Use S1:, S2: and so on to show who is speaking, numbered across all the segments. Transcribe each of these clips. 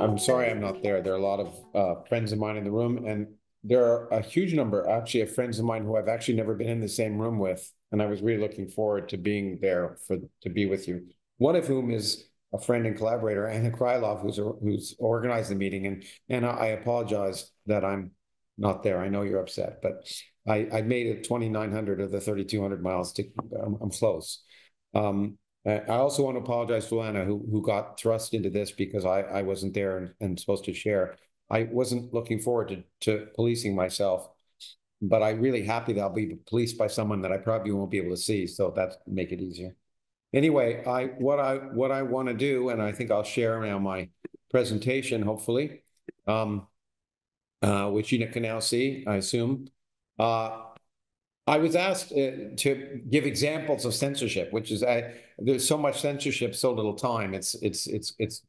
S1: I'm sorry I'm not there. There are a lot of friends of mine in the room, and there are a huge number actually of friends of mine who I've actually never been in the same room with. And I was really looking forward to being there to be with you. One of whom is a friend and collaborator, Anna Krylov, who's organized the meeting. And Anna, I apologize that I'm not there. I know you're upset, but I made it 2,900 of the 3,200 miles to I'm close. I also want to apologize to Anna, who got thrust into this because I wasn't there and supposed to share. I wasn't looking forward to policing myself, but I'm really happy that I'll be policed by someone that I probably won't be able to see, so that make it easier. Anyway, what I want to do, and I think I'll share now my presentation, hopefully, which you can now see, I assume. I was asked to give examples of censorship, which is there's so much censorship, so little time. It's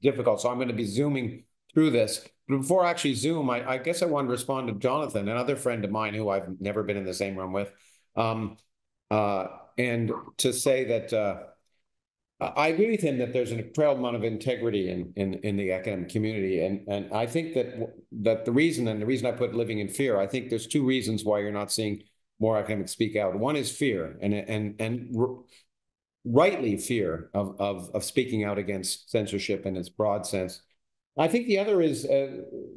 S1: difficult. So I'm going to be zooming through this. But before I actually zoom, I guess I want to respond to Jonathan, another friend of mine who I've never been in the same room with, and to say that I agree with him that there's an incredible amount of integrity in the academic community, and I think that the reason I put living in fear, I think there's two reasons why you're not seeing more academics speak out. One is fear, and rightly fear of speaking out against censorship in its broad sense. I think the other is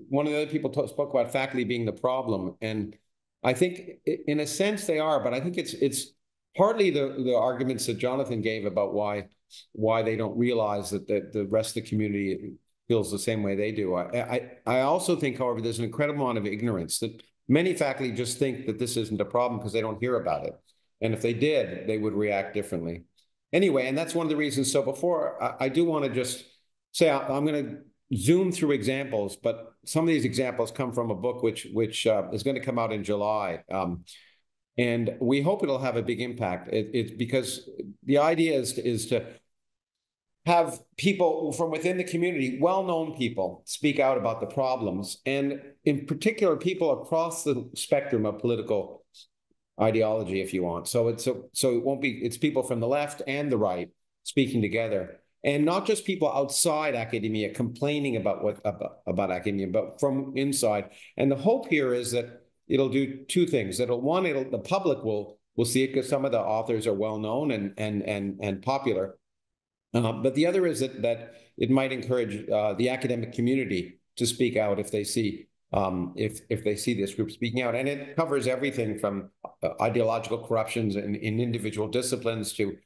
S1: one of the other people spoke about faculty being the problem, and I think in a sense they are, but I think it's partly the arguments that Jonathan gave about why they don't realize that the rest of the community feels the same way they do. I also think, however, there's an incredible amount of ignorance that many faculty just think that this isn't a problem because they don't hear about it. And if they did, they would react differently. Anyway, and that's one of the reasons. So before, I do want to just say, I'm going to zoom through examples, but some of these examples come from a book which is going to come out in July. And we hope it'll have a big impact. It's because the idea is to have people from within the community, well-known people, speak out about the problems, and in particular, people across the spectrum of political ideology, if you want. So it won't be, it's people from the left and the right speaking together, and not just people outside academia complaining about about academia, but from inside. And the hope here is that it'll do two things. The public will see it because some of the authors are well-known and popular. But the other is that it might encourage the academic community to speak out if they see if they see this group speaking out, and it covers everything from ideological corruptions in individual disciplines to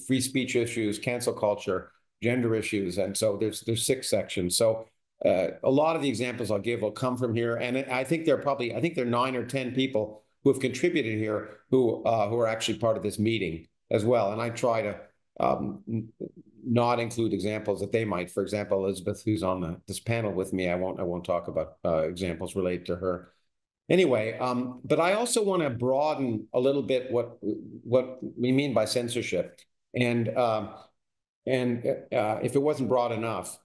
S1: free speech issues, cancel culture, gender issues, and so there's 6 sections. So a lot of the examples I'll give will come from here, and I think there are 9 or 10 people who have contributed here who are actually part of this meeting as well, and I try to not include examples that they might. For example, Elizabeth, who's on this panel with me, I won't talk about examples related to her. Anyway, but I also want to broaden a little bit what we mean by censorship, and if it wasn't broad enough.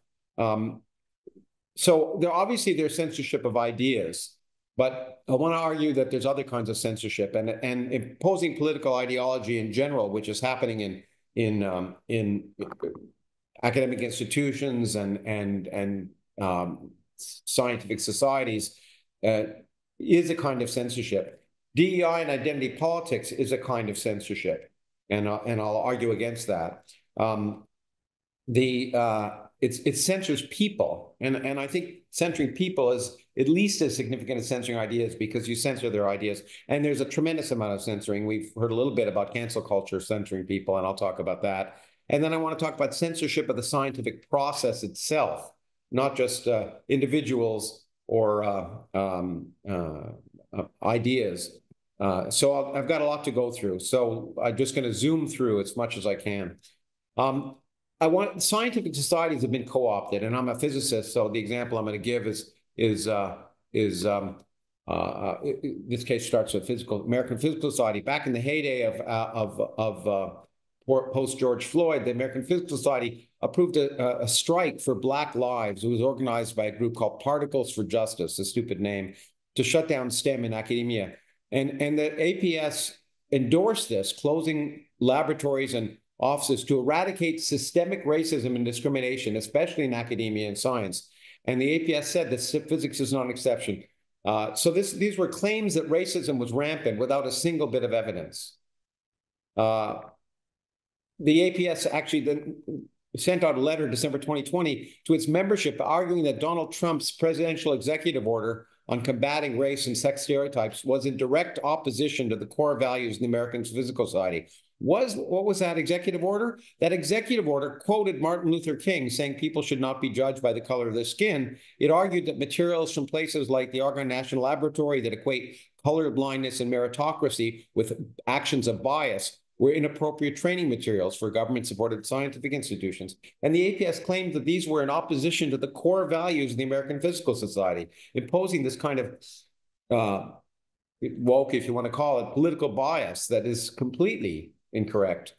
S1: So there's censorship of ideas, but I want to argue that there's other kinds of censorship and imposing political ideology in general, which is happening in academic institutions and scientific societies is a kind of censorship. DEI and identity politics is a kind of censorship, and I'll argue against that. It censors people, and I think censoring people is at least as significant as censoring ideas, because you censor their ideas, and there's a tremendous amount of censoring. We've heard a little bit about cancel culture censoring people, and I'll talk about that. And then I want to talk about censorship of the scientific process itself, not just individuals or ideas. So I've got a lot to go through. So I'm just going to zoom through as much as I can. Scientific societies have been co-opted, and I'm a physicist, so the example I'm going to give is this case starts with American Physical Society. Back in the heyday of post George Floyd, the American Physical Society approved a strike for Black lives. It was organized by a group called Particles for Justice, a stupid name, to shut down STEM in academia. And the APS endorsed this, closing laboratories and offices to eradicate systemic racism and discrimination, especially in academia and science. And the APS said that physics is not an exception. So these were claims that racism was rampant without a single bit of evidence. The APS actually then sent out a letter December 2020 to its membership arguing that Donald Trump's presidential executive order on combating race and sex stereotypes was in direct opposition to the core values in the American physical society. What was that executive order? That executive order quoted Martin Luther King saying people should not be judged by the color of their skin. It argued that materials from places like the Argonne National Laboratory that equate color blindness and meritocracy with actions of bias were inappropriate training materials for government-supported scientific institutions. And the APS claimed that these were in opposition to the core values of the American Physical Society, imposing this kind of woke, if you want to call it, political bias that is completely incorrect.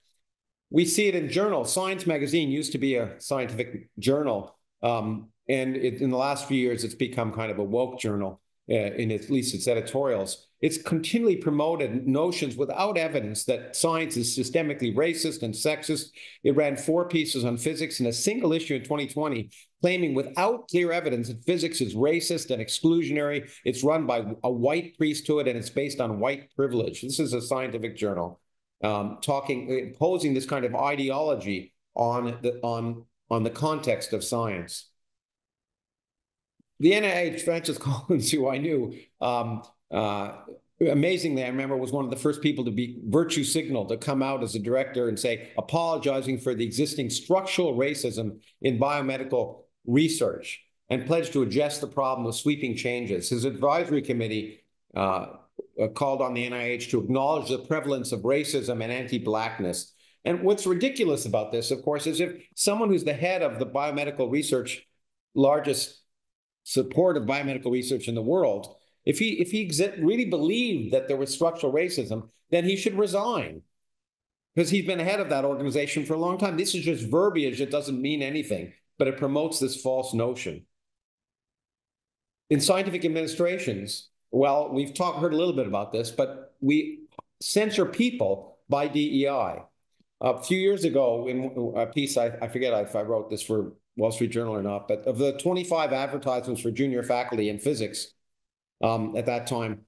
S1: We see it in journals. Science magazine used to be a scientific journal, and in the last few years, it's become kind of a woke journal in at least its editorials. It's continually promoted notions without evidence that science is systemically racist and sexist. It ran 4 pieces on physics in a single issue in 2020, claiming without clear evidence that physics is racist and exclusionary. It's run by a white priesthood and it's based on white privilege. This is a scientific journal imposing this kind of ideology on the context of science. The NIH, Francis Collins, who I knew, amazingly, I remember was one of the first people to be virtue signaled, to come out as a director and say, apologizing for the existing structural racism in biomedical research, and pledged to address the problem with sweeping changes. His advisory committee called on the NIH to acknowledge the prevalence of racism and anti-Blackness. And what's ridiculous about this, of course, is if someone who's the head of the biomedical research, largest support of biomedical research in the world, if he really believed that there was structural racism, then he should resign, because he's been head of that organization for a long time. This is just verbiage. It doesn't mean anything, but it promotes this false notion. In scientific administrations, well, we've heard a little bit about this, but we censor people by DEI. A few years ago, in a piece, I forget if I wrote this for Wall Street Journal or not, but of the 25 advertisements for junior faculty in physics at that time,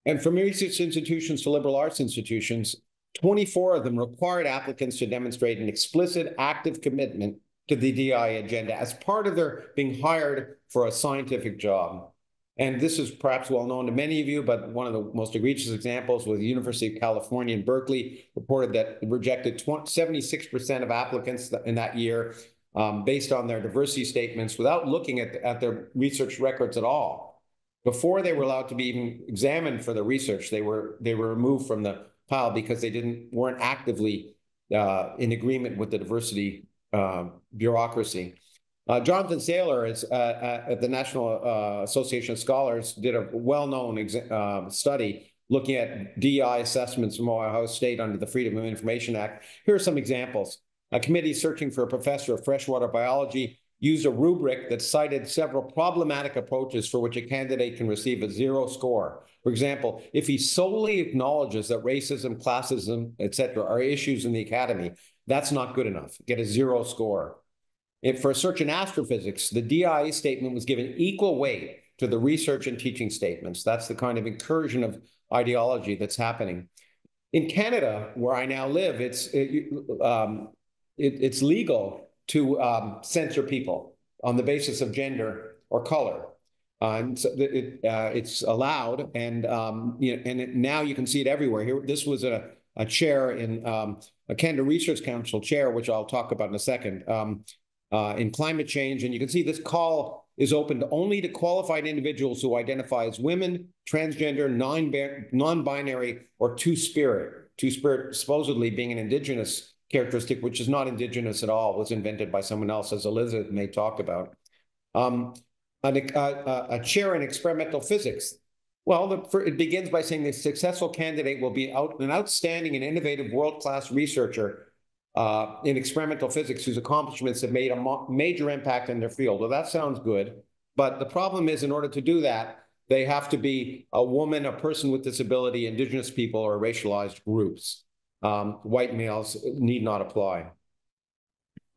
S1: and from research institutions to liberal arts institutions, 24 of them required applicants to demonstrate an explicit, active commitment to the DEI agenda as part of their being hired for a scientific job. And this is perhaps well known to many of you, but one of the most egregious examples was the University of California in Berkeley reported that it rejected 76% of applicants in that year based on their diversity statements without looking at their research records at all. Before they were allowed to be even examined for the research, they were removed from the pile because they weren't actively in agreement with the diversity bureaucracy. Jonathan Saylor is at the National Association of Scholars did a well-known study looking at DEI assessments from Ohio State under the Freedom of Information Act. Here are some examples. A committee searching for a professor of freshwater biology used a rubric that cited several problematic approaches for which a candidate can receive a 0 score. For example, if he solely acknowledges that racism, classism, etc., are issues in the academy, that's not good enough. Get a 0 score. For research in astrophysics, the DEI statement was given equal weight to the research and teaching statements. That's the kind of incursion of ideology that's happening. In Canada, where I now live, it's legal to censor people on the basis of gender or color. And so it's allowed, and now you can see it everywhere. Here, this was a chair in a Canada Research Council chair, which I'll talk about in a second. In climate change, and you can see this call is open only to qualified individuals who identify as women, transgender, non-binary, or two-spirit. Two-spirit supposedly being an indigenous characteristic, which is not indigenous at all, was invented by someone else, as Elizabeth may talk about. A chair in experimental physics. Well, it begins by saying the successful candidate will be an outstanding and innovative world-class researcher in experimental physics whose accomplishments have made a major impact in their field. Well, that sounds good, but the problem is in order to do that, they have to be a woman, a person with disability, indigenous people, or racialized groups. White males need not apply.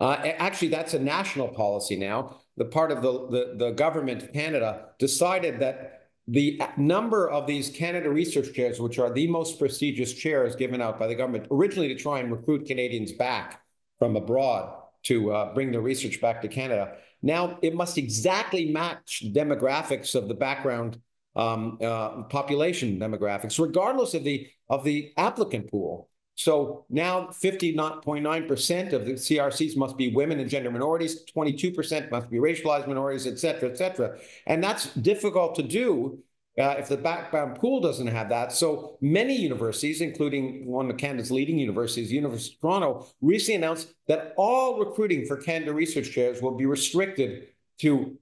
S1: Actually, that's a national policy now. the part of the government of Canada decided that the number of these Canada Research Chairs, which are the most prestigious chairs given out by the government, originally to try and recruit Canadians back from abroad to bring the research back to Canada. Now it must exactly match demographics of the background population demographics, regardless of the applicant pool. So now 50.9% of the CRCs must be women and gender minorities, 22% must be racialized minorities, et cetera, et cetera. And that's difficult to do if the background pool doesn't have that. So many universities, including one of Canada's leading universities, the University of Toronto, recently announced that all recruiting for Canada Research Chairs will be restricted to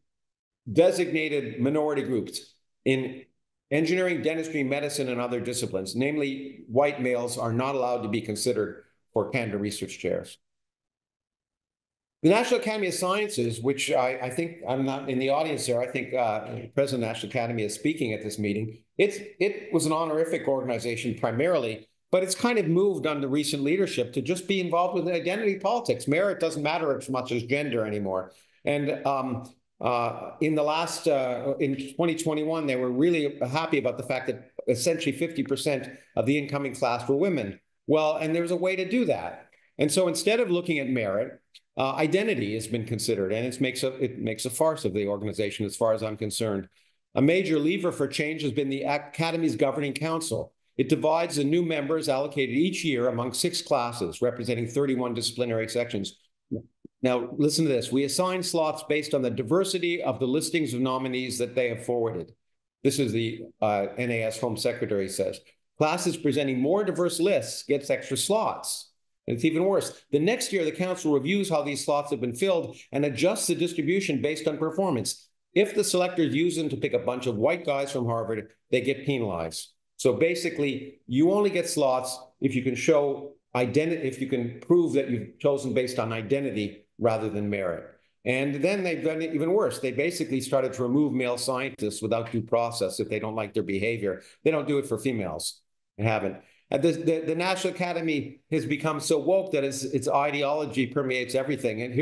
S1: designated minority groups in engineering, dentistry, medicine, and other disciplines. Namely, white males are not allowed to be considered for Canada Research Chairs. The National Academy of Sciences, which I think, I'm not in the audience there, I think the President of the National Academy is speaking at this meeting. It was an honorific organization primarily, but it's kind of moved under recent leadership to just be involved with identity politics. Merit doesn't matter as much as gender anymore. And in the last, in 2021, they were really happy about the fact that essentially 50% of the incoming class were women. Well, and there's a way to do that. And so instead of looking at merit, identity has been considered, and it makes a farce of the organization as far as I'm concerned. A major lever for change has been the Academy's Governing Council. It divides the new members allocated each year among 6 classes, representing 31 disciplinary sections. Now, listen to this. We assign slots based on the diversity of the listings of nominees that they have forwarded. This is the NAS Home Secretary says. Classes presenting more diverse lists gets extra slots. And it's even worse. The next year, the council reviews how these slots have been filled and adjusts the distribution based on performance. If the selectors use them to pick a bunch of white guys from Harvard, they get penalized. So basically, you only get slots if you can show identity, if you can prove that you've chosen based on identity rather than merit. And then they've done it even worse. They basically started to remove male scientists without due process if they don't like their behavior. They don't do it for females. They haven't. The National Academy has become so woke that its ideology permeates everything. And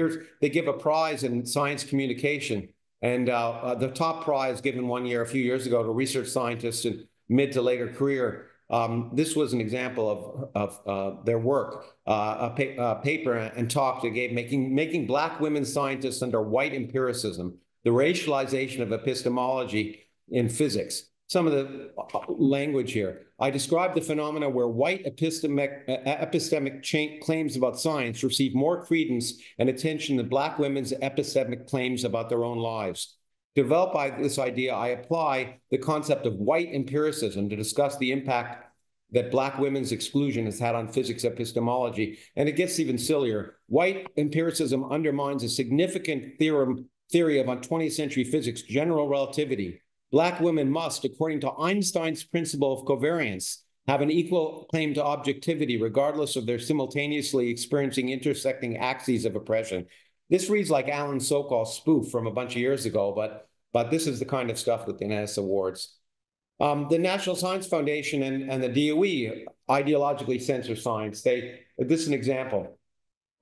S1: they give a prize in science communication. And the top prize given a few years ago to research scientists in mid to later career. This was an example of their work, a paper and talk they gave, making Black women scientists under white empiricism, the racialization of epistemology in physics. Some of the language here. I described the phenomena where white epistemic claims about science receive more credence and attention than Black women's epistemic claims about their own lives. Developed by this idea, I apply the concept of white empiricism to discuss the impact that Black women's exclusion has had on physics epistemology. And it gets even sillier. White empiricism undermines a significant theory of 20th century physics, general relativity. Black women must, according to Einstein's principle of covariance, have an equal claim to objectivity, regardless of their simultaneously experiencing intersecting axes of oppression. This reads like Alan Sokol's spoof from a bunch of years ago, but this is the kind of stuff that the NAS awards. The National Science Foundation and the DOE ideologically censor science. This is an example.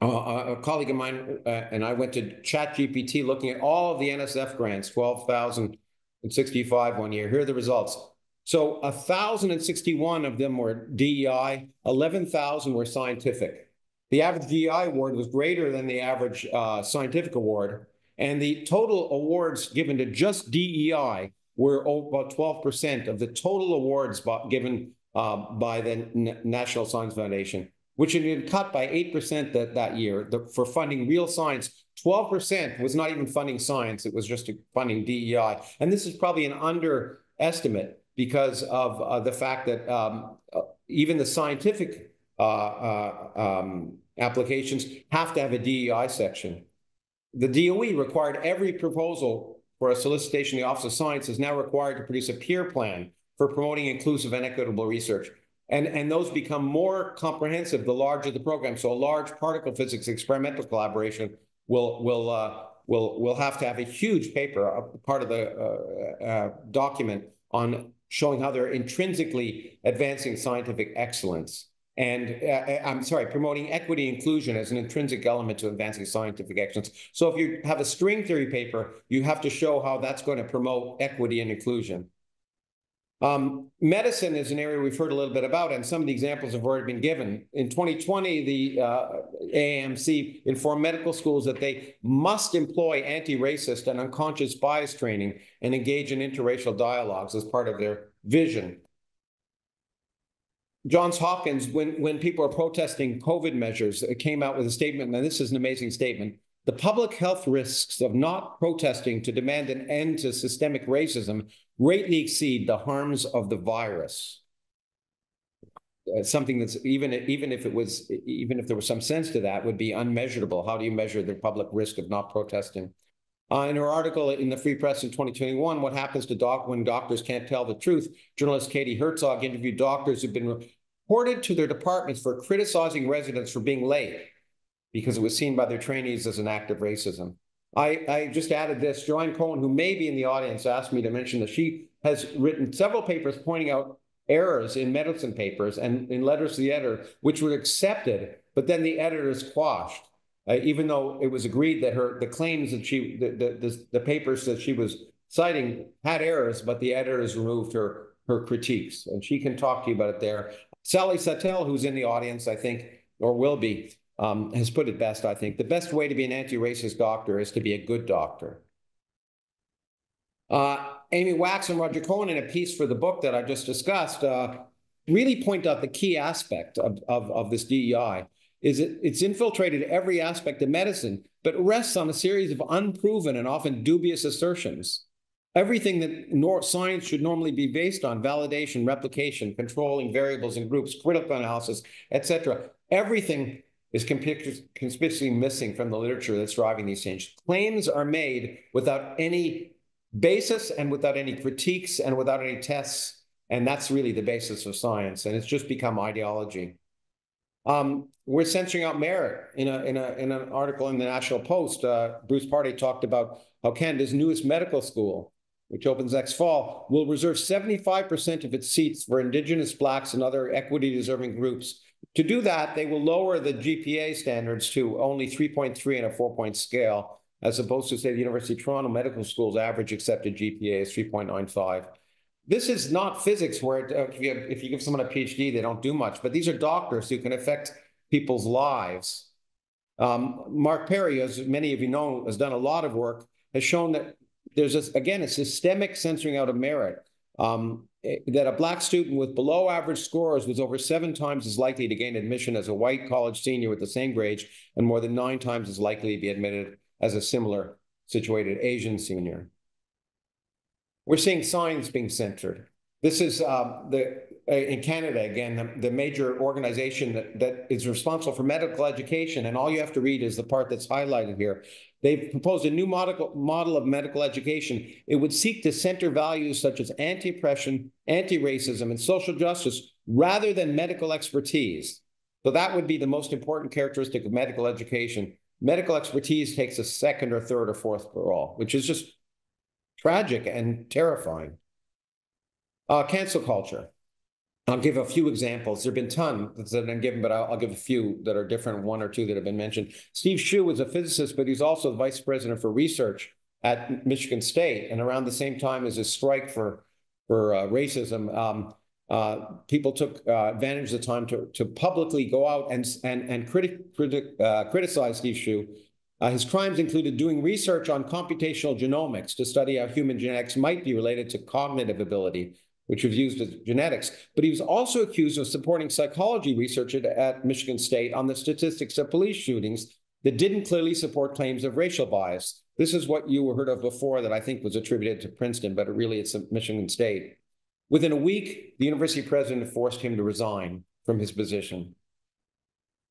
S1: A colleague of mine and I went to ChatGPT looking at all of the NSF grants, 12,065 one year. Here are the results. So 1,061 of them were DEI, 11,000 were scientific. The average DEI award was greater than the average scientific award. And the total awards given to just DEI were about 12% of the total awards given by the National Science Foundation, which had been cut by 8% that year for funding real science. 12% was not even funding science. It was just funding DEI. And this is probably an underestimate because of the fact that even the scientific applications have to have a DEI section. The DOE required every proposal for a solicitation in the Office of Science is now required to produce a peer plan for promoting inclusive and equitable research. And those become more comprehensive the larger the program. So a large particle physics experimental collaboration will have to have a huge paper, a part of the document on showing how they're intrinsically advancing scientific excellence. and I'm sorry, promoting equity and inclusion as an intrinsic element to advancing scientific excellence. So if you have a string theory paper, you have to show how that's going to promote equity and inclusion. Medicine is an area we've heard a little bit about, and some of the examples have already been given. In 2020, the AAMC informed medical schools that they must employ anti-racist and unconscious bias training and engage in interracial dialogues as part of their vision. Johns Hopkins, when people are protesting COVID measures, it came out with a statement, and this is an amazing statement. The public health risks of not protesting to demand an end to systemic racism greatly exceed the harms of the virus. Something that's even if there was some sense to that, would be unmeasurable. How do you measure the public risk of not protesting? In her article in the Free Press in 2021, What Happens to when Doctors Can't Tell the Truth, journalist Katie Herzog interviewed doctors who've been reported to their departments for criticizing residents for being late because it was seen by their trainees as an act of racism. I just added this. Joanne Cohen, who may be in the audience, asked me to mention that she has written several papers pointing out errors in medicine papers and in letters to the editor, which were accepted, but then the editors quashed. Even though it was agreed that the claims that the papers that she was citing had errors, but the editors removed her critiques, and she can talk to you about it there. Sally Sattel, who's in the audience, I think, or will be, has put it best, I think. The best way to be an anti-racist doctor is to be a good doctor. Amy Wax and Roger Cohen, in a piece for the book that I just discussed, really point out the key aspect of this DEI. Is it's infiltrated every aspect of medicine, but rests on a series of unproven and often dubious assertions. Everything that science should normally be based on, validation, replication, controlling variables and groups, critical analysis, etc., everything is conspicuously missing from the literature that's driving these changes. Claims are made without any basis and without any critiques and without any tests, and that's really the basis of science, and it's just become ideology. We're censoring out merit. In an article in the National Post, Bruce Party talked about how Canada's newest medical school, which opens next fall, will reserve 75% of its seats for Indigenous, Blacks, and other equity-deserving groups. To do that, they will lower the GPA standards to only 3.3 on a 4-point scale, as opposed to, say, the University of Toronto Medical School's average accepted GPA is 3.95. This is not physics where if you give someone a PhD, they don't do much, but these are doctors who can affect people's lives. Mark Perry, as many of you know, has done a lot of work, has shown that there's, again, a systemic censoring out of merit, that a Black student with below average scores was over 7 times as likely to gain admission as a white college senior with the same grades, and more than 9 times as likely to be admitted as a similar situated Asian senior. We're seeing science being censored. This is in Canada, again, the major organization that is responsible for medical education, and all you have to read is the part that's highlighted here. They've proposed a new model of medical education. It would seek to center values such as anti-oppression, anti-racism, and social justice rather than medical expertise. So that would be the most important characteristic of medical education. Medical expertise takes a second or third or fourth role, which is just tragic and terrifying. Cancel culture. I'll give a few examples. There have been tons that have been given, but I'll give a few that are different, 1 or 2 that have been mentioned. Steve Hsu is a physicist, but he's also the vice president for research at Michigan State. And around the same time as his strike for racism, people took advantage of the time to publicly go out and criticize Steve Hsu. His crimes included doing research on computational genomics to study how human genetics might be related to cognitive ability, which was used as genetics. But he was also accused of supporting psychology research at Michigan State on the statistics of police shootings that didn't clearly support claims of racial bias. This is what you heard of before that I think was attributed to Princeton, but really it's Michigan State. Within a week, the university president forced him to resign from his position.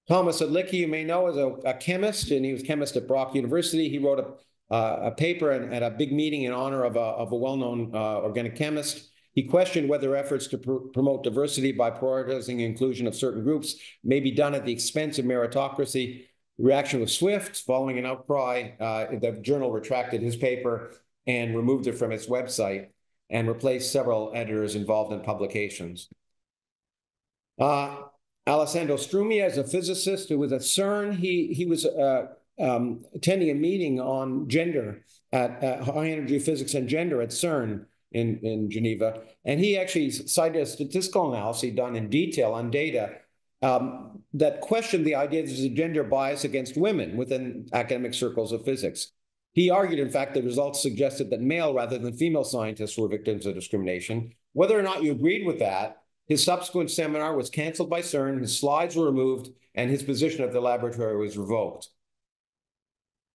S1: Thomas Adlicki, you may know, is a chemist, and he was chemist at Brock University. He wrote a paper at a big meeting in honor of a well-known organic chemist. He questioned whether efforts to promote diversity by prioritizing inclusion of certain groups may be done at the expense of meritocracy. The reaction was swift. Following an outcry, the journal retracted his paper and removed it from its website and replaced several editors involved in publications. Alessandro Strumia is a physicist who was at CERN. He was attending a meeting on gender at high energy physics and gender at CERN in Geneva. And he actually cited a statistical analysis done in detail on data that questioned the idea that there's a gender bias against women within academic circles of physics. He argued, in fact, the results suggested that male rather than female scientists were victims of discrimination. Whether or not you agreed with that, his subsequent seminar was canceled by CERN, his slides were removed, and his position at the laboratory was revoked.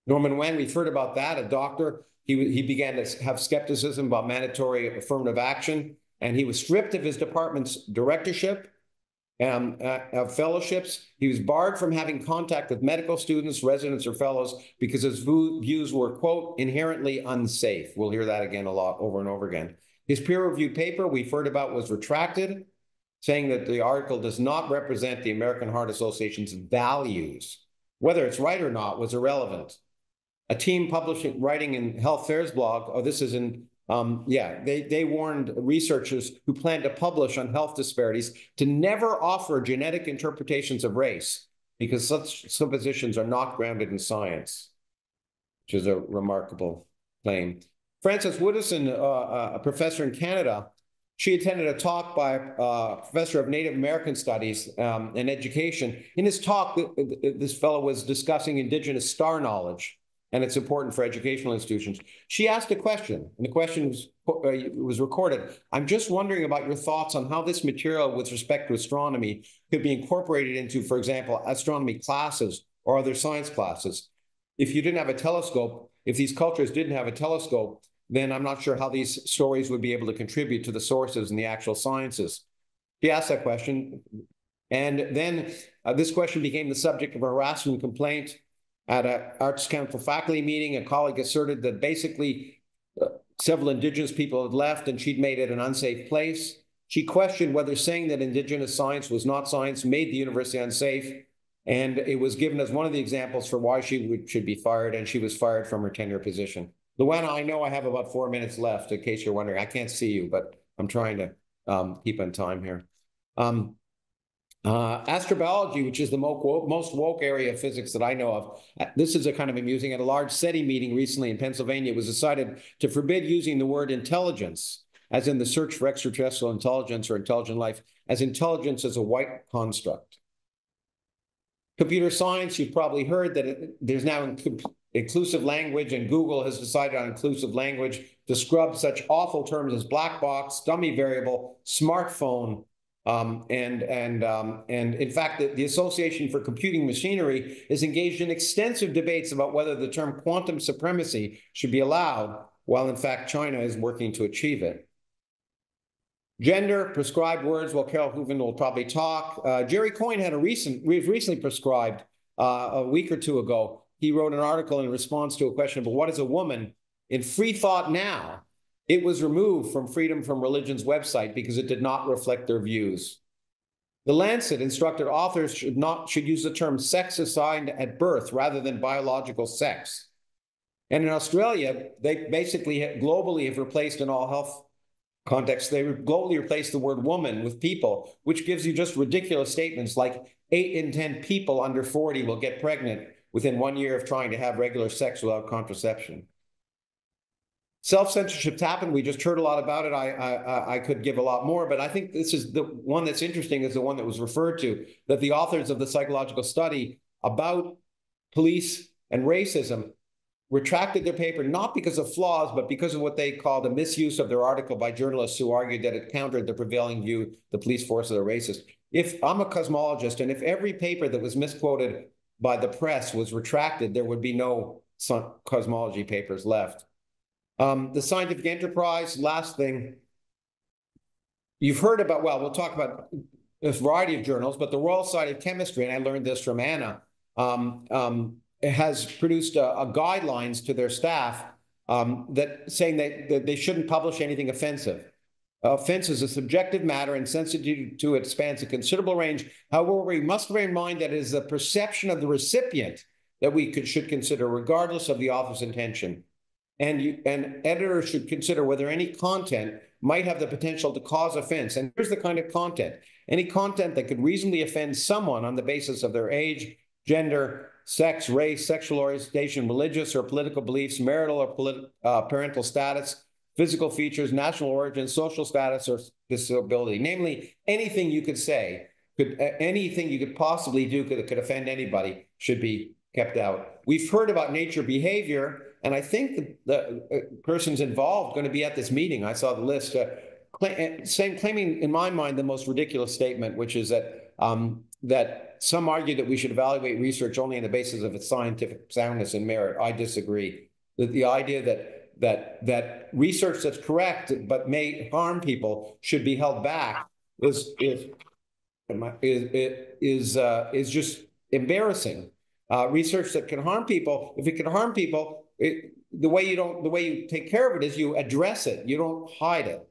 S1: Norman Wen, we've heard about that, a doctor. He began to have skepticism about mandatory affirmative action, and he was stripped of his department's directorship, of fellowships. He was barred from having contact with medical students, residents, or fellows because his views were, quote, inherently unsafe. We'll hear that again a lot over and over again. His peer-reviewed paper we've heard about was retracted, saying that the article does not represent the American Heart Association's values. Whether it's right or not was irrelevant. A team writing in Health Fair's blog, this is in, they warned researchers who plan to publish on health disparities to never offer genetic interpretations of race because such suppositions are not grounded in science, which is a remarkable claim. Frances Woodison, a professor in Canada, she attended a talk by a professor of Native American Studies and Education. In his talk, this fellow was discussing Indigenous star knowledge, and it's important for educational institutions. She asked a question, and the question was recorded. I'm just wondering about your thoughts on how this material with respect to astronomy could be incorporated into, for example, astronomy classes or other science classes. If you didn't have a telescope, if these cultures didn't have a telescope, then I'm not sure how these stories would be able to contribute to the sources and the actual sciences. She asked that question, and then this question became the subject of a harassment complaint. At an Arts Council faculty meeting, a colleague asserted that basically several Indigenous people had left and she'd made it an unsafe place. She questioned whether saying that Indigenous science was not science made the university unsafe, and it was given as one of the examples for why she should be fired, and she was fired from her tenure position. Luana, I know I have about 4 minutes left, in case you're wondering. I can't see you, but I'm trying to keep on time here. Astrobiology, which is the most woke area of physics that I know of. This is a kind of amusing. At a large SETI meeting recently in Pennsylvania, it was decided to forbid using the word intelligence, as in the search for extraterrestrial intelligence or intelligent life, as intelligence as a white construct. Computer science, you've probably heard that there's now inclusive language, and Google has decided on inclusive language to scrub such awful terms as black box, dummy variable, smartphone, and in fact, the Association for Computing Machinery is engaged in extensive debates about whether the term quantum supremacy should be allowed, while in fact China is working to achieve it. Gender, prescribed words, well, Carol Hooven will probably talk. Jerry Coyne had recently prescribed a week or two ago. He wrote an article in response to a question about what is a woman. In Free Thought Now, it was removed from Freedom from Religion's website because it did not reflect their views. The Lancet instructed authors should use the term sex assigned at birth rather than biological sex. And in Australia, they basically globally have replaced, in all health contexts, they globally replaced the word woman with people, which gives you just ridiculous statements like 8 in 10 people under 40 will get pregnant within 1 year of trying to have regular sex without contraception. Self-censorship's happened. We just heard a lot about it. I could give a lot more, but I think this is the one that's interesting, is the one that was referred to, that the authors of the psychological study about police and racism retracted their paper, not because of flaws, but because of what they called a misuse of their article by journalists who argued that it countered the prevailing view the police forces are racist. If I'm a cosmologist, and if every paper that was misquoted by the press was retracted, there would be no cosmology papers left. The scientific enterprise, last thing, you've heard about, well, we'll talk about a variety of journals, but the Royal Society of Chemistry, and I learned this from Anna, has produced guidelines to their staff that saying that they shouldn't publish anything offensive. Offense is a subjective matter, and sensitivity to it spans a considerable range. However, we must bear in mind that it is the perception of the recipient that we should consider, regardless of the author's intention. and editors should consider whether any content might have the potential to cause offense. And here's the kind of content: any content that could reasonably offend someone on the basis of their age, gender, sex, race, sexual orientation, religious or political beliefs, marital or parental status, physical features, national origin, social status, or disability. Namely, anything you could say, anything you could possibly do that could offend anybody should be kept out. We've heard about nature behavior, and I think the persons involved going to be at this meeting. I saw the list, claiming, in my mind, the most ridiculous statement, which is that that some argue that we should evaluate research only on the basis of its scientific soundness and merit. I disagree. That the idea that research that's correct but may harm people should be held back is just embarrassing. Research that can harm people, if it can harm people, the way you take care of it is you address it. You don't hide it.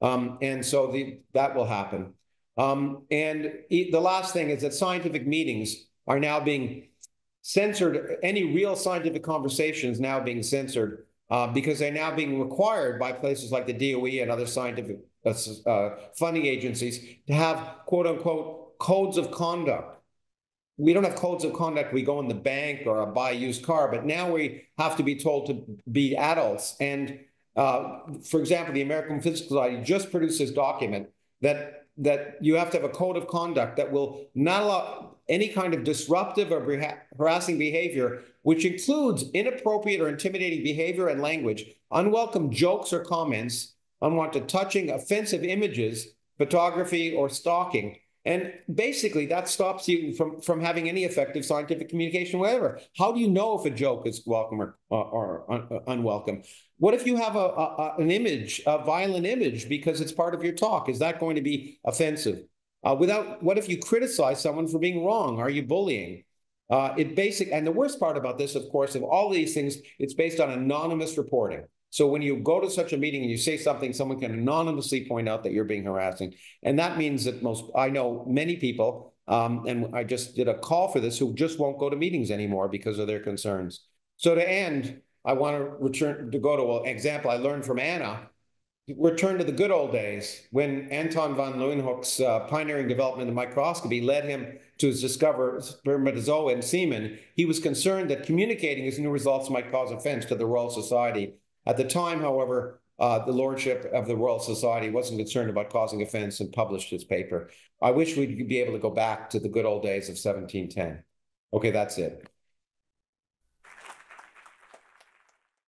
S1: And so that will happen. And the last thing is that scientific meetings are now being censored. Any real scientific conversation is now being censored because they're now being required by places like the DOE and other scientific funding agencies to have, quote unquote, codes of conduct. We don't have codes of conduct. We go in the bank or buy a used car, but now we have to be told to be adults. And for example, the American Physical Society just produced this document that you have to have a code of conduct that will not allow any kind of disruptive or harassing behavior, which includes inappropriate or intimidating behavior and language, unwelcome jokes or comments, unwanted touching, offensive images, photography, or stalking. And basically, that stops you from having any effective scientific communication, whatever. How do you know if a joke is welcome or unwelcome? What if you have an image, a violent image, because it's part of your talk? Is that going to be offensive? What if you criticize someone for being wrong? Are you bullying? And the worst part about this, of course, of all these things, it's based on anonymous reporting. So when you go to such a meeting and you say something, someone can anonymously point out that you're being harassing. And that means that I know many people, and I just did a call for this, who just won't go to meetings anymore because of their concerns. So to end, I want to go to an example I learned from Anna. Return to the good old days when Anton von Leeuwenhoek's pioneering development of microscopy led him to discover spermatozoa in semen. He was concerned that communicating his new results might cause offense to the Royal Society. At the time, however, the lordship of the Royal Society wasn't concerned about causing offense and published his paper. I wish we'd be able to go back to the good old days of 1710. Okay, that's it.